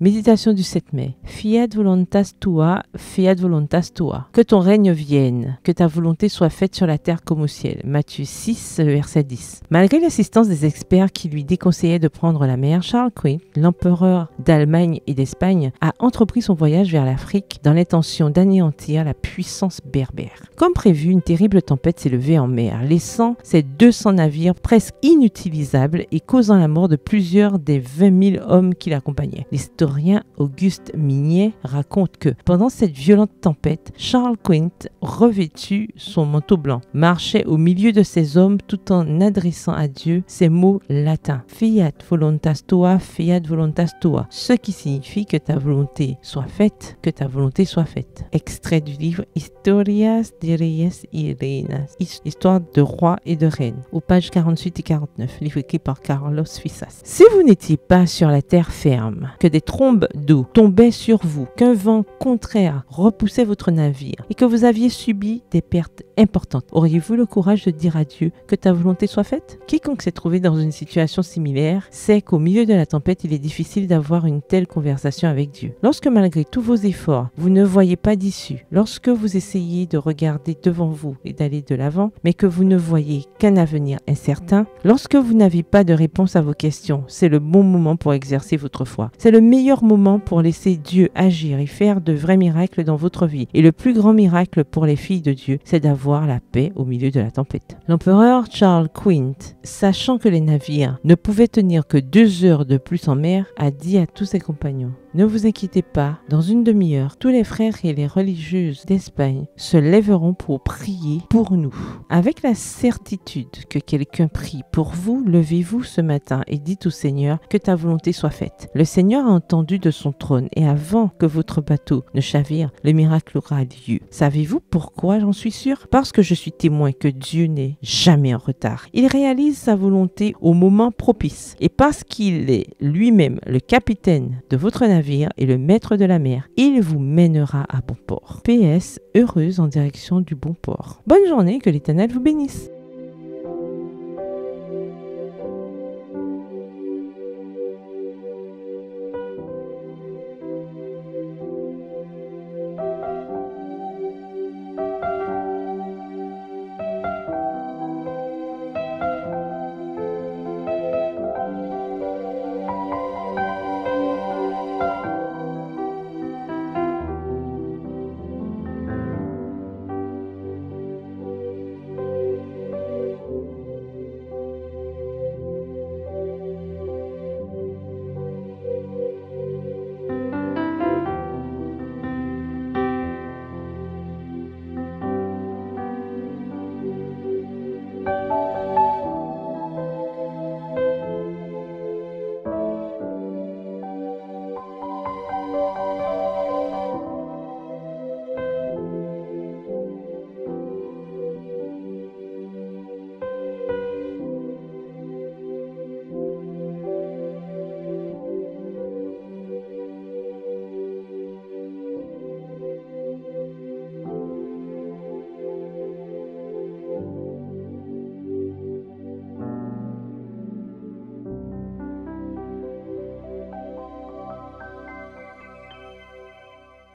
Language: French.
Méditation du 7 mai. Fiat voluntas tua, fiat voluntas tua. Que ton règne vienne, que ta volonté soit faite sur la terre comme au ciel. Matthieu 6, verset 10. Malgré l'assistance des experts qui lui déconseillaient de prendre la mer, Charles Quint, l'empereur d'Allemagne et d'Espagne, a entrepris son voyage vers l'Afrique dans l'intention d'anéantir la puissance berbère. Comme prévu, une terrible tempête s'est levée en mer, laissant ses 200 navires presque inutilisables et causant la mort de plusieurs des 20 000 hommes qui l'accompagnaient. L'historien Auguste Mignet raconte que pendant cette violente tempête, Charles Quint, revêtu son manteau blanc, marchait au milieu de ses hommes tout en adressant à Dieu ces mots latins. Fiat voluntas tua, fiat voluntas tua. Ce qui signifie que ta volonté soit faite, que ta volonté soit faite. Extrait du livre Historias de Reyes y Reinas, Histoire de rois et de reines, aux pages 48 et 49, livre écrit par Carlos Fissas. Si vous n'étiez pas sur la terre ferme, que des trombes d'eau tombaient sur vous, qu'un vent contraire repoussait votre navire et que vous aviez subi des pertes importantes, auriez-vous le courage de dire à Dieu que ta volonté soit faite? Quiconque s'est trouvé dans une situation similaire sait qu'au milieu de la tempête, il est difficile d'avoir une telle conversation avec Dieu. Lorsque malgré tous vos efforts, vous ne voyez pas d'issue, lorsque vous essayez de regarder devant vous et d'aller de l'avant, mais que vous ne voyez qu'un avenir incertain, lorsque vous n'avez pas de réponse à vos questions, c'est le bon moment pour exercer votre foi. C'est le meilleur moment pour laisser Dieu agir et faire de vrais miracles dans votre vie. Et le plus grand miracle pour les filles de Dieu, c'est d'avoir la paix au milieu de la tempête. L'empereur Charles Quint, sachant que les navires ne pouvaient tenir que 2 heures de plus en mer, a dit à tous ses compagnons: ne vous inquiétez pas, dans une demi-heure, tous les frères et les religieuses d'Espagne se lèveront pour prier pour nous. Avec la certitude que quelqu'un prie pour vous, levez-vous ce matin et dites au Seigneur que ta volonté soit faite. Le Seigneur a entendu de son trône et avant que votre bateau ne chavire, le miracle aura lieu. Savez-vous pourquoi j'en suis sûr? Parce que je suis témoin que Dieu n'est jamais en retard. Il réalise sa volonté au moment propice et parce qu'il est lui-même le capitaine de votre navire et le maître de la mer, il vous mènera à bon port. PS, heureuse en direction du bon port. Bonne journée, que l'Éternel vous bénisse.